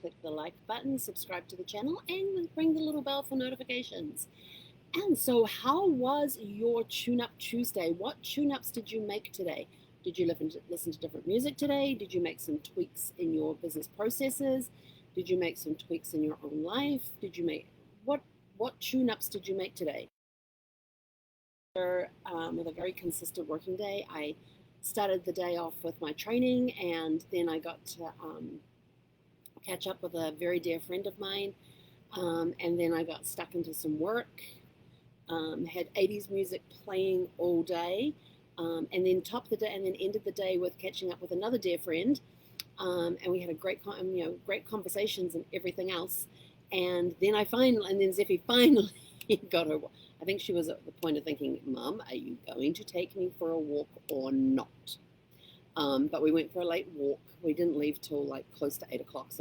click the like button, subscribe to the channel, and ring the little bell for notifications. And so, how was your tune-up Tuesday? What tune-ups did you make today? Did you listen to different music today? Did you make some tweaks in your business processes? Did you make some tweaks in your own life? Did you make what tune-ups did you make today? With a very consistent working day, I started the day off with my training, and then I got to catch up with a very dear friend of mine, and then I got stuck into some work. Had 80s music playing all day, and then topped the day, and then ended the day with catching up with another dear friend, and we had a great conversations and everything else. And then Zeffie finally got her. I think she was at the point of thinking, "Mum, are you going to take me for a walk or not?" But we went for a late walk. We didn't leave till like close to 8 o'clock.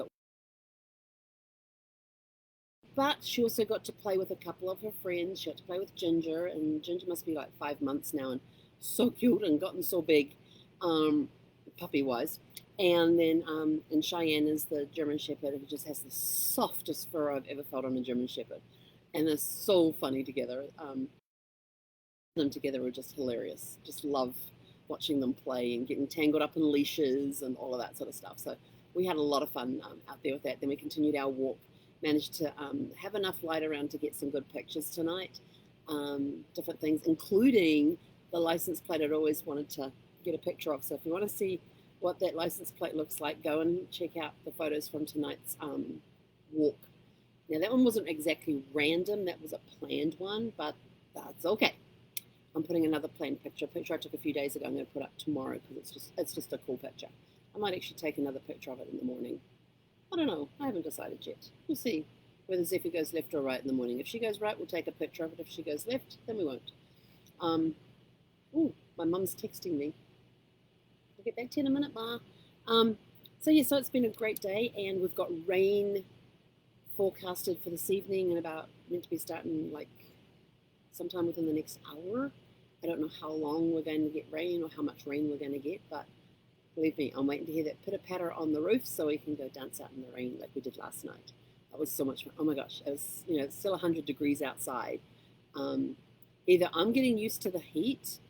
But she also got to play with a couple of her friends. She got to play with Ginger, and Ginger must be like 5 months now, and so cute and gotten so big, puppy-wise. And then and Cheyenne is the German Shepherd, who just has the softest fur I've ever felt on a German Shepherd. And they're so funny together. Them together are just hilarious. Just love watching them play and getting tangled up in leashes and all of that sort of stuff. So we had a lot of fun out there with that. Then we continued our walk. Managed to have enough light around to get some good pictures tonight. Different things, including the license plate I'd always wanted to get a picture of. So if you want to see what that license plate looks like, go and check out the photos from tonight's walk. Now that one wasn't exactly random, that was a planned one, but that's okay. I'm putting another planned picture. A picture I took a few days ago I'm going to put up tomorrow because it's just a cool picture. I might actually take another picture of it in the morning. I don't know. I haven't decided yet. We'll see whether Zeffie goes left or right in the morning. If she goes right, we'll take a picture of it. If she goes left, then we won't. My mum's texting me. I'll get back to you in a minute, Ma. So it's been a great day, and we've got rain forecasted for this evening and meant to be starting like sometime within the next hour. I don't know how long we're going to get rain or how much rain we're going to get, but believe me, I'm waiting to hear that pitter-patter on the roof so we can go dance out in the rain like we did last night. That was so much fun. Oh my gosh, it was, it's still 100 degrees outside. Either I'm getting used to the heat,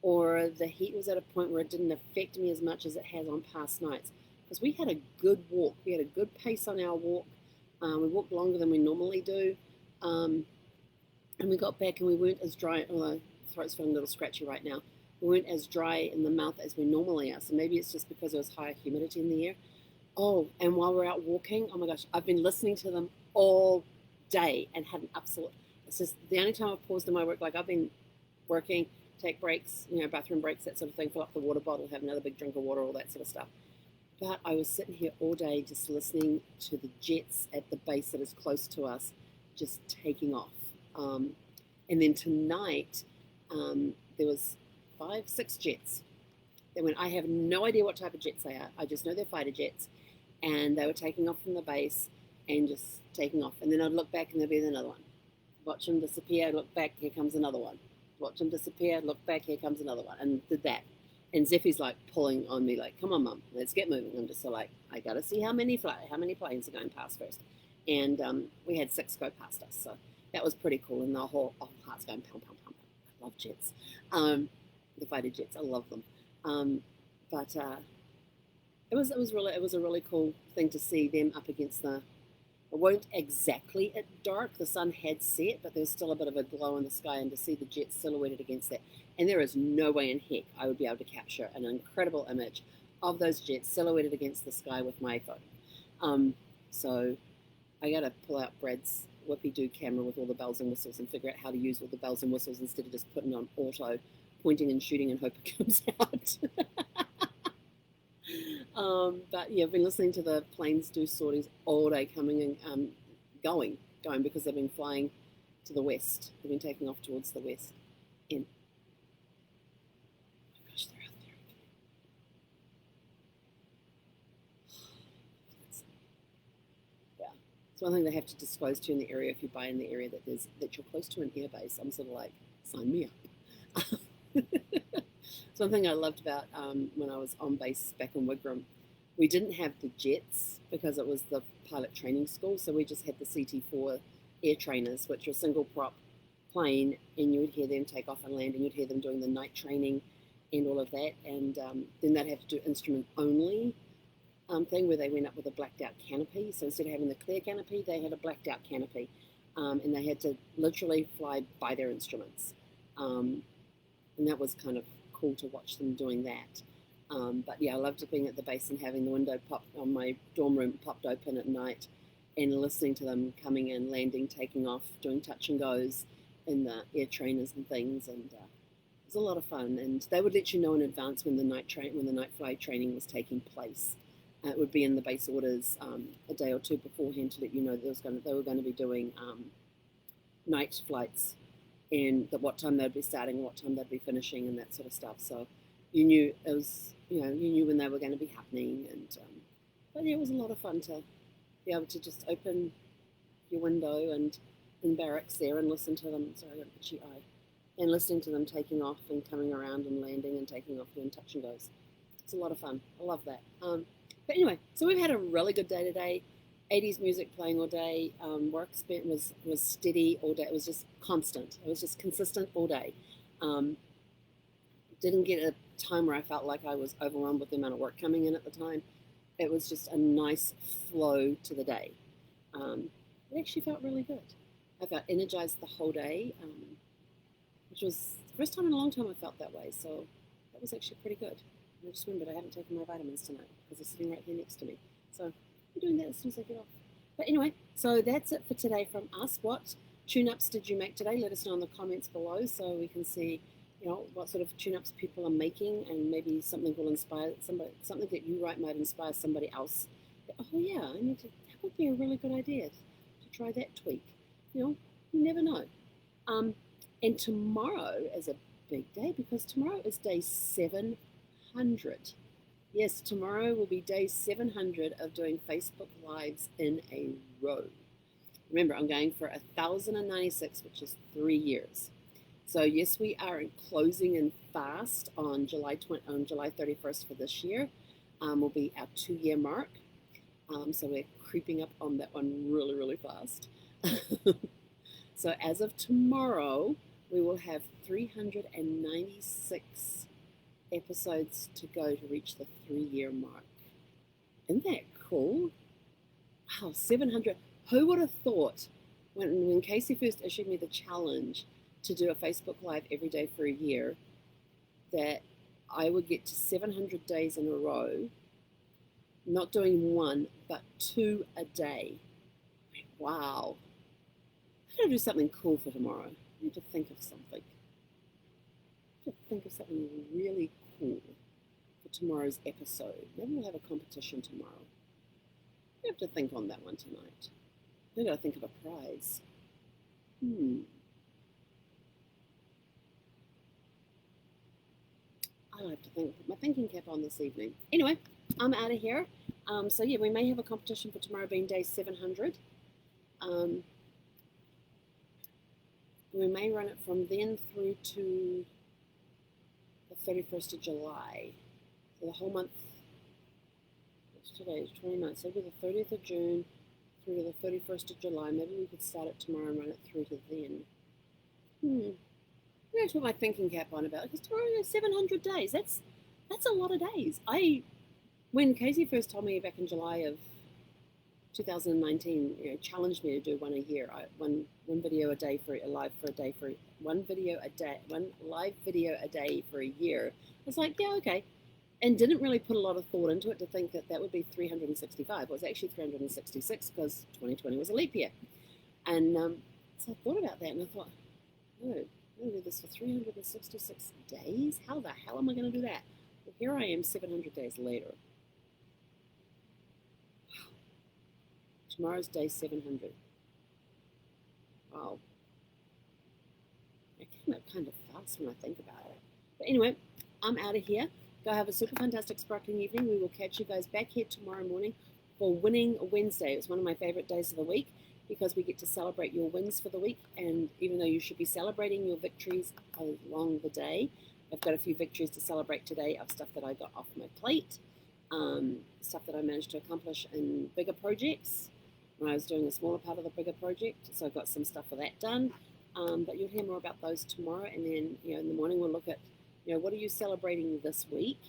or the heat was at a point where it didn't affect me as much as it has on past nights. Because we had a good walk. We had a good pace on our walk. We walked longer than we normally do. And we got back and we weren't as dry. Oh, my throat's feeling a little scratchy right now. We weren't as dry in the mouth as we normally are. So maybe it's just because there was higher humidity in the air. Oh, and while we're out walking, oh my gosh, I've been listening to them all day and had an absolute, it's just the only time I've paused in my work, like I've been working, take breaks, bathroom breaks, that sort of thing, fill up the water bottle, have another big drink of water, all that sort of stuff. But I was sitting here all day just listening to the jets at the base that is close to us, just taking off. And then tonight, there was 5, 6 jets. They went, I have no idea what type of jets they are. I just know they're fighter jets. And they were taking off from the base and just taking off. And then I'd look back and there'd be another one. Watch them disappear, look back, here comes another one. Watch them disappear, look back, here comes another one. And did that. And Zeffie's like pulling on me like, come on, Mum, let's get moving. I'm just so like, I got to see how many planes are going past first. And we had 6 go past us. So that was pretty cool. And the whole heart's going pound, pound, pound. I love jets. The fighter jets, I love them. But it was a really cool thing to see them up against it weren't exactly at dark. The sun had set, but there's still a bit of a glow in the sky, and to see the jets silhouetted against that. And there is no way in heck I would be able to capture an incredible image of those jets silhouetted against the sky with my phone. So I got to pull out Brad's whippy-doo camera with all the bells and whistles and figure out how to use all the bells and whistles instead of just putting on auto, pointing and shooting and hope it comes out. But yeah, I've been listening to the planes do sorties all day, coming and going because they've been flying to the west. They've been taking off towards the west. And oh my gosh, they're out there again. Yeah, it's one thing they have to disclose to you in the area if you buy in the area that you're close to an airbase. I'm sort of like, sign me up. It's one thing I loved about when I was on base back in Wigram. We didn't have the jets because it was the pilot training school, so we just had the CT4 air trainers, which were single prop plane, and you would hear them take off and land, and you'd hear them doing the night training and all of that. And then they'd have to do instrument only thing where they went up with a blacked out canopy. So instead of having the clear canopy, they had a blacked out canopy, and they had to literally fly by their instruments. And that was kind of cool to watch them doing that. But yeah, I loved being at the base and having the window on my dorm room popped open at night and listening to them coming in, landing, taking off, doing touch and goes in the air trainers and things. And it was a lot of fun. And they would let you know in advance when the night flight training was taking place. It would be in the base orders a day or two beforehand to let you know that they were going to be doing night flights, and what time they'd be starting, what time they'd be finishing, and that sort of stuff. So you knew it was, you knew when they were going to be happening. And but yeah, it was a lot of fun to be able to just open your window and in barracks there and listen to them. Sorry, I got an itchy eye. And listening to them taking off and coming around and landing and taking off doing touch and goes. It's a lot of fun. I love that. But anyway, so we've had a really good day today. 80s music playing all day. Work spent was steady all day. It was just constant. It was just consistent all day. Didn't get a time where I felt like I was overwhelmed with the amount of work coming in at the time. It was just a nice flow to the day. It actually felt really good. I felt energized the whole day, which was the first time in a long time I felt that way. So that was actually pretty good. I just remembered I haven't taken my vitamins tonight because they're sitting right here next to me. So I'm doing that as soon as I get off. But anyway, so that's it for today from us. What tune-ups did you make today? Let us know in the comments below so we can see, what sort of tune-ups people are making, and maybe something will inspire somebody, something that you write might inspire somebody else. Oh yeah, that would be a really good idea to try that tweak. You never know. And tomorrow is a big day because tomorrow is day 700. Yes, tomorrow will be day 700 of doing Facebook Lives in a row. Remember, I'm going for 1,096, which is 3 years. So yes, we are closing in fast on July 31st for this year. Will be our 2-year mark. So we're creeping up on that one really, really fast. So as of tomorrow, we will have 396 episodes to go to reach the 3-year mark. Isn't that cool? Wow, 700. Who would have thought when Casey first issued me the challenge to do a Facebook Live every day for a year that I would get to 700 days in a row, not doing one, but 2 a day. Wow. I gotta do something cool for tomorrow. I need to think of something. Really cool for tomorrow's episode. Maybe we'll have a competition tomorrow. I have to think on that one tonight. I gotta think of a prize. I'll have to put my thinking cap on this evening. Anyway, I'm out of here. So yeah, we may have a competition for tomorrow being day 700. We may run it from then through to the 31st of July. So the whole month, what's today, is 29th. So it'll be the 30th of June through to the 31st of July. Maybe we could start it tomorrow and run it through to then. I'm going to put my thinking cap on about it because tomorrow is 700 days. That's a lot of days. When Casey first told me back in July of 2019, challenged me to do one a year, one video a day one live video a day for a year. I was like, yeah, okay, and didn't really put a lot of thought into it to think that would be 365. It was actually 366 because 2020 was a leap year, and so I thought about that and I thought, no, I'm going to do this for 366 days. How the hell am I going to do that? Well, here I am 700 days later. Tomorrow's day 700. Wow. It came up kind of fast when I think about it. But anyway, I'm out of here. Go have a super fantastic sparkling evening. We will catch you guys back here tomorrow morning for Winning Wednesday. It's one of my favorite days of the week because we get to celebrate your wins for the week. And even though you should be celebrating your victories along the day, I've got a few victories to celebrate today of stuff that I got off my plate. stuff that I managed to accomplish in bigger projects when I was doing a smaller part of the bigger project. So I got some stuff for that done. But you'll hear more about those tomorrow. And then, in the morning we'll look at, what are you celebrating this week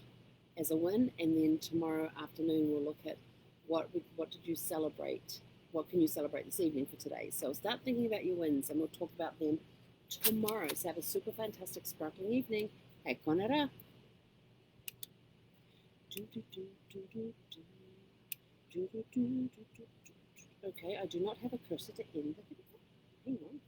as a win? And then tomorrow afternoon we'll look at what did you celebrate? What can you celebrate this evening for today? So start thinking about your wins and we'll talk about them tomorrow. So have a super fantastic, sparkling evening. Hei konera. Okay, I do not have a cursor to end the video. Hang on.